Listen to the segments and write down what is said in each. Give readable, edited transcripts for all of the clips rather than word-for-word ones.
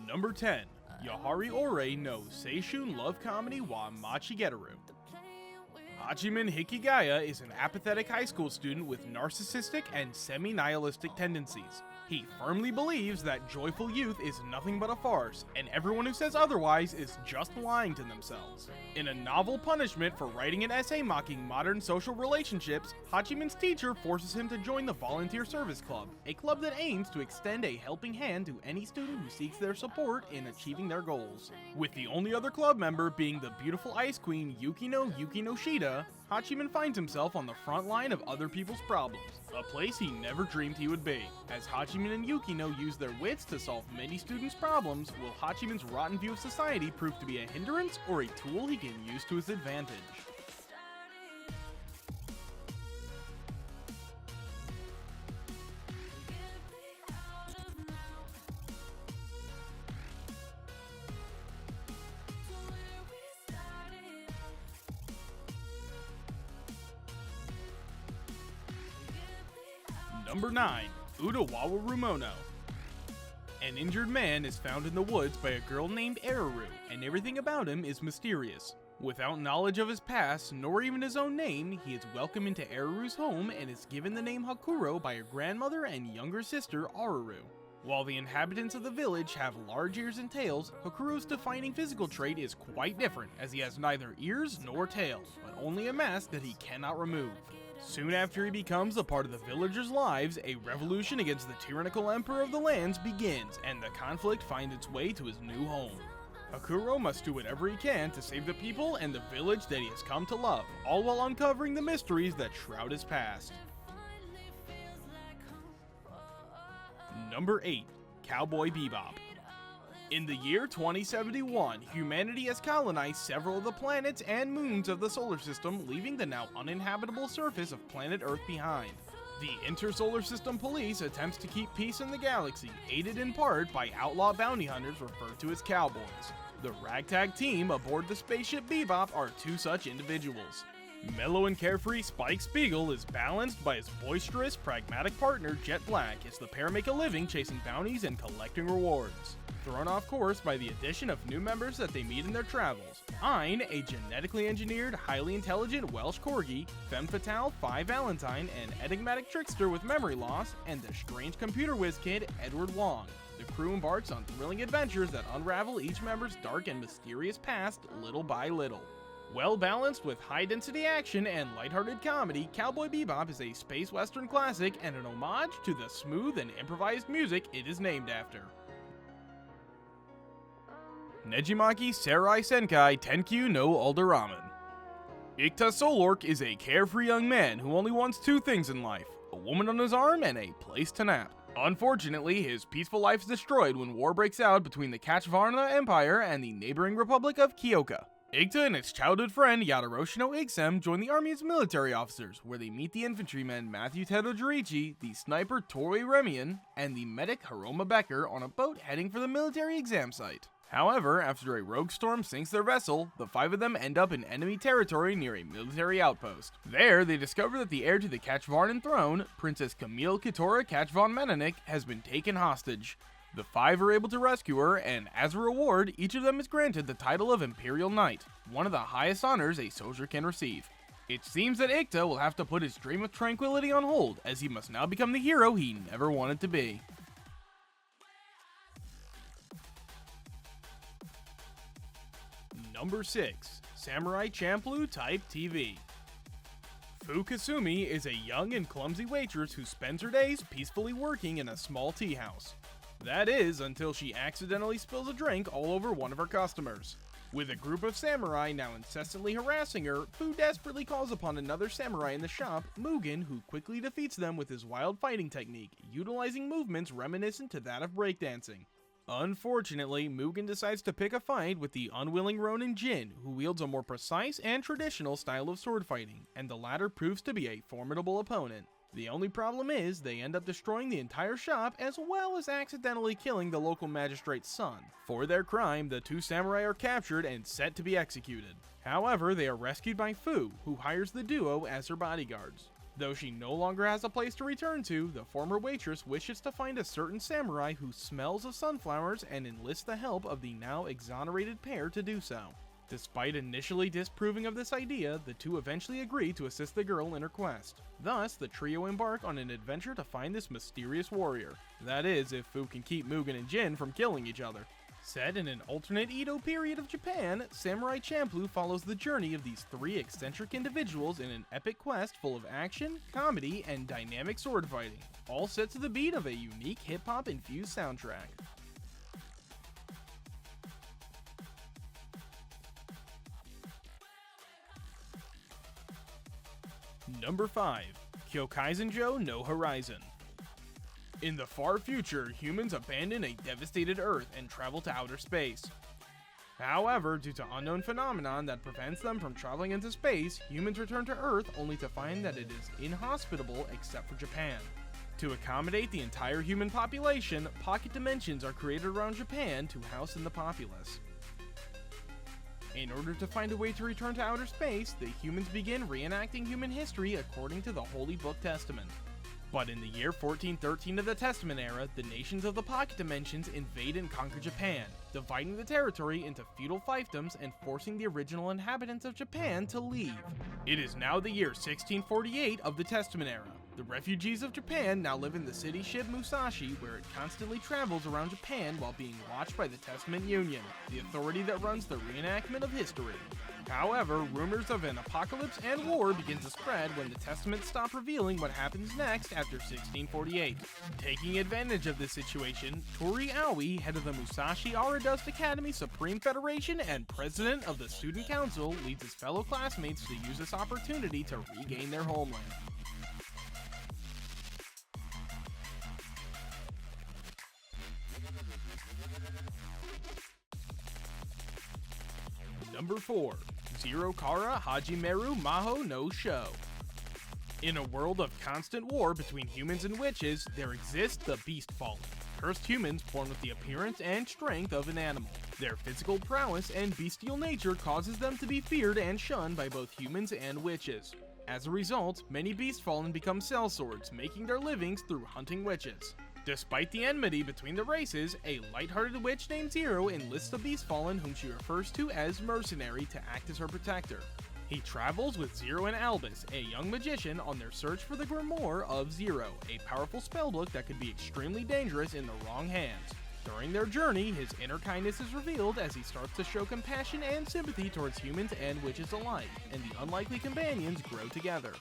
Number 10. Yahari Ore no Seishun Love Comedy wa Machigeteru. Hachiman Hikigaya is an apathetic high school student with narcissistic and semi-nihilistic tendencies. He firmly believes that joyful youth is nothing but a farce, and everyone who says otherwise is just lying to themselves. In a novel punishment for writing an essay mocking modern social relationships, Hachiman's teacher forces him to join the Volunteer Service Club, a club that aims to extend a helping hand to any student who seeks their support in achieving their goals. With the only other club member being the beautiful ice queen Yukino Shida, Hachiman finds himself on the front line of other people's problems, a place he never dreamed he would be. As Hachiman and Yukino use their wits to solve many students' problems, will Hachiman's rotten view of society prove to be a hindrance or a tool he can use to his advantage? Number 9. Utawawa Rumono. An injured man is found in the woods by a girl named Araru, and everything about him is mysterious. Without knowledge of his past, nor even his own name, he is welcomed into Araru's home and is given the name Hakuro by her grandmother and younger sister Araru. While the inhabitants of the village have large ears and tails, Hakuro's defining physical trait is quite different, as he has neither ears nor tails, but only a mask that he cannot remove. Soon after he becomes a part of the villagers' lives, a revolution against the tyrannical emperor of the lands begins, and the conflict finds its way to his new home. Hakuro must do whatever he can to save the people and the village that he has come to love, all while uncovering the mysteries that shroud his past. Number 8. Cowboy Bebop. In the year 2071, humanity has colonized several of the planets and moons of the solar system, leaving the now uninhabitable surface of planet Earth behind. The Intersolar System Police attempts to keep peace in the galaxy, aided in part by outlaw bounty hunters referred to as cowboys. The ragtag team aboard the spaceship Bebop are two such individuals. Mellow and carefree Spike Spiegel is balanced by his boisterous, pragmatic partner Jet Black as the pair make a living chasing bounties and collecting rewards. Thrown off course by the addition of new members that they meet in their travels: Ein, a genetically engineered, highly intelligent Welsh corgi, femme fatale Phi Valentine, an enigmatic trickster with memory loss, and the strange computer whiz kid Edward Wong. The crew embarks on thrilling adventures that unravel each member's dark and mysterious past little by little. Well balanced with high-density action and lighthearted comedy, Cowboy Bebop is a space western classic and an homage to the smooth and improvised music it is named after. Nejimaki Serai Senkai Tenkyu no Alderamen. Ikta Solork is a carefree young man who only wants two things in life: a woman on his arm and a place to nap. Unfortunately, his peaceful life is destroyed when war breaks out between the Kachvarna Empire and the neighboring Republic of Kyoka. Ikta and his childhood friend Yadaroshi no Iksem join the army as military officers, where they meet the infantryman Matthew Tedo Jirichi, the sniper Torii Remian, and the medic Hiroma Becker on a boat heading for the military exam site. However, after a rogue storm sinks their vessel, the five of them end up in enemy territory near a military outpost. There, they discover that the heir to the Kachvarnan throne, Princess Camille Kitora Kachvan Menenik, has been taken hostage. The five are able to rescue her, and as a reward, each of them is granted the title of Imperial Knight, one of the highest honors a soldier can receive. It seems that Ikta will have to put his dream of tranquility on hold, as he must now become the hero he never wanted to be. Number 6. Samurai Champloo Type TV. Fu Kasumi is a young and clumsy waitress who spends her days peacefully working in a small tea house. That is, until she accidentally spills a drink all over one of her customers. With a group of samurai now incessantly harassing her, Fu desperately calls upon another samurai in the shop, Mugen, who quickly defeats them with his wild fighting technique, utilizing movements reminiscent to that of breakdancing. Unfortunately, Mugen decides to pick a fight with the unwilling Ronin Jin, who wields a more precise and traditional style of sword fighting, and the latter proves to be a formidable opponent. The only problem is, they end up destroying the entire shop as well as accidentally killing the local magistrate's son. For their crime, the two samurai are captured and set to be executed. However, they are rescued by Fu, who hires the duo as her bodyguards. Though she no longer has a place to return to, the former waitress wishes to find a certain samurai who smells of sunflowers and enlists the help of the now exonerated pair to do so. Despite initially disapproving of this idea, the two eventually agree to assist the girl in her quest. Thus, the trio embark on an adventure to find this mysterious warrior. That is, if Fu can keep Mugen and Jin from killing each other. Set in an alternate Edo period of Japan, Samurai Champloo follows the journey of these three eccentric individuals in an epic quest full of action, comedy, and dynamic sword fighting, all set to the beat of a unique hip-hop infused soundtrack. Number 5. Yokais No Horizon. In the far future, humans abandon a devastated Earth and travel to outer space. However, due to unknown phenomenon that prevents them from traveling into space, humans return to Earth only to find that it is inhospitable except for Japan. To accommodate the entire human population, pocket dimensions are created around Japan to house in the populace. In order to find a way to return to outer space, the humans begin reenacting human history according to the Holy Book Testament. But in the year 1413 of the Testament era, the nations of the pocket dimensions invade and conquer Japan, dividing the territory into feudal fiefdoms and forcing the original inhabitants of Japan to leave. It is now the year 1648 of the Testament era. The refugees of Japan now live in the city ship Musashi, where it constantly travels around Japan while being watched by the Testament Union, the authority that runs the reenactment of history. However, rumors of an apocalypse and war begin to spread when the Testament stop revealing what happens next after 1648. Taking advantage of this situation, Tori Aoi, head of the Musashi Aradust Academy Supreme Federation and president of the Student Council, leads his fellow classmates to use this opportunity to regain their homeland. Number 4. Zero Kara Hajimeru Maho no Sho. In a world of constant war between humans and witches, there exists the Beast Fallen, cursed humans born with the appearance and strength of an animal. Their physical prowess and bestial nature causes them to be feared and shunned by both humans and witches. As a result, many Beast Fallen become sellswords, making their livings through hunting witches. Despite the enmity between the races, a lighthearted witch named Zero enlists a Beast Fallen whom she refers to as Mercenary to act as her protector. He travels with Zero and Albus, a young magician, on their search for the Grimoire of Zero, a powerful spellbook that could be extremely dangerous in the wrong hands. During their journey, his inner kindness is revealed as he starts to show compassion and sympathy towards humans and witches alike, and the unlikely companions grow together.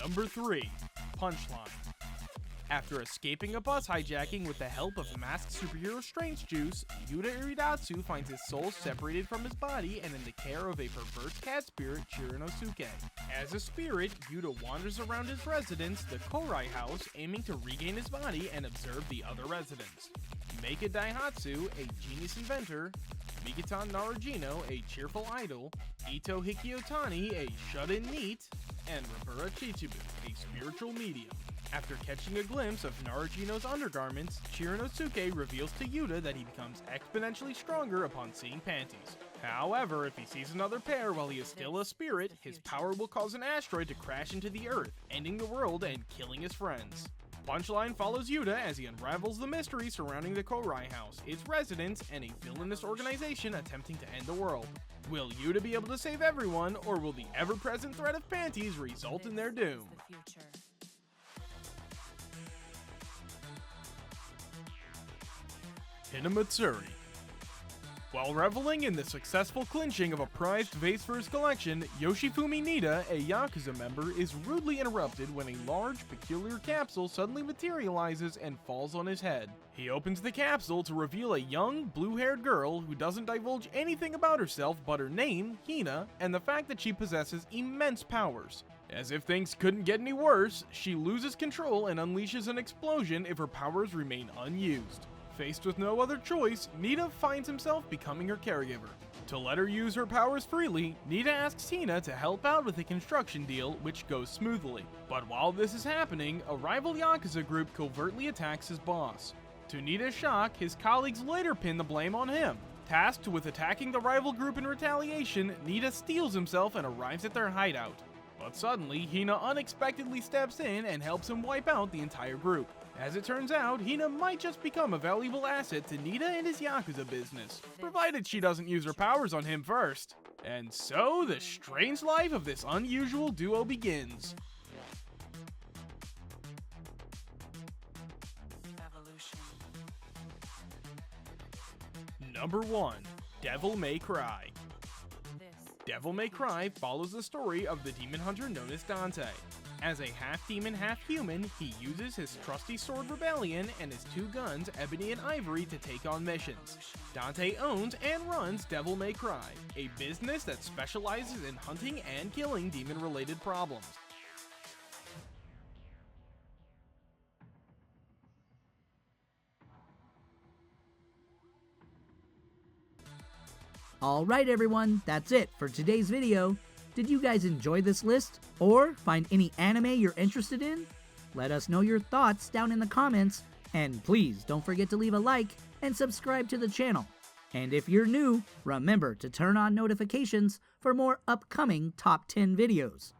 Number 3. Punchline. After escaping a bus hijacking with the help of masked superhero Strength Juice, Yuta Iridatsu finds his soul separated from his body and in the care of a perverse cat spirit, Chirinosuke. As a spirit, Yuta wanders around his residence, the Korai House, aiming to regain his body and observe the other residents. Meika Daihatsu, a genius inventor, Mikitan Narujino, a cheerful idol, Ito Hikiotani, a shut-in NEET, and Ribura Chichibu, a spiritual medium. After catching a glimpse of Narujino's undergarments, Chirinosuke reveals to Yuta that he becomes exponentially stronger upon seeing panties. However, if he sees another pair while he is still a spirit, his power will cause an asteroid to crash into the Earth, ending the world and killing his friends. Punchline follows Yuta as he unravels the mystery surrounding the Korai House, its residents, and a villainous organization attempting to end the world. Will Yuta be able to save everyone, or will the ever-present threat of panties result in their doom? Hinamatsuri. While reveling in the successful clinching of a prized vase for his collection, Yoshifumi Nida, a Yakuza member, is rudely interrupted when a large, peculiar capsule suddenly materializes and falls on his head. He opens the capsule to reveal a young, blue-haired girl who doesn't divulge anything about herself but her name, Hina, and the fact that she possesses immense powers. As if things couldn't get any worse, she loses control and unleashes an explosion if her powers remain unused. Faced with no other choice, Nida finds himself becoming her caregiver. To let her use her powers freely, Nida asks Hina to help out with a construction deal, which goes smoothly. But while this is happening, a rival Yakuza group covertly attacks his boss. To Nida's shock, his colleagues later pin the blame on him, Tasked with attacking the rival group in retaliation, Nida steals himself and arrives at their hideout. But suddenly, Hina unexpectedly steps in and helps him wipe out the entire group. As it turns out, Hina might just become a valuable asset to Nida and his Yakuza business, provided she doesn't use her powers on him first. And so, the strange life of this unusual duo begins. Number 1. Devil May Cry. Devil May Cry follows the story of the demon hunter known as Dante. As a half-demon, half-human, he uses his trusty sword Rebellion and his 2 guns, Ebony and Ivory, to take on missions. Dante owns and runs Devil May Cry, a business that specializes in hunting and killing demon-related problems. Alright everyone, that's it for today's video. Did you guys enjoy this list, or find any anime you're interested in? Let us know your thoughts down in the comments, and please don't forget to leave a like and subscribe to the channel. And if you're new, remember to turn on notifications for more upcoming top 10 videos.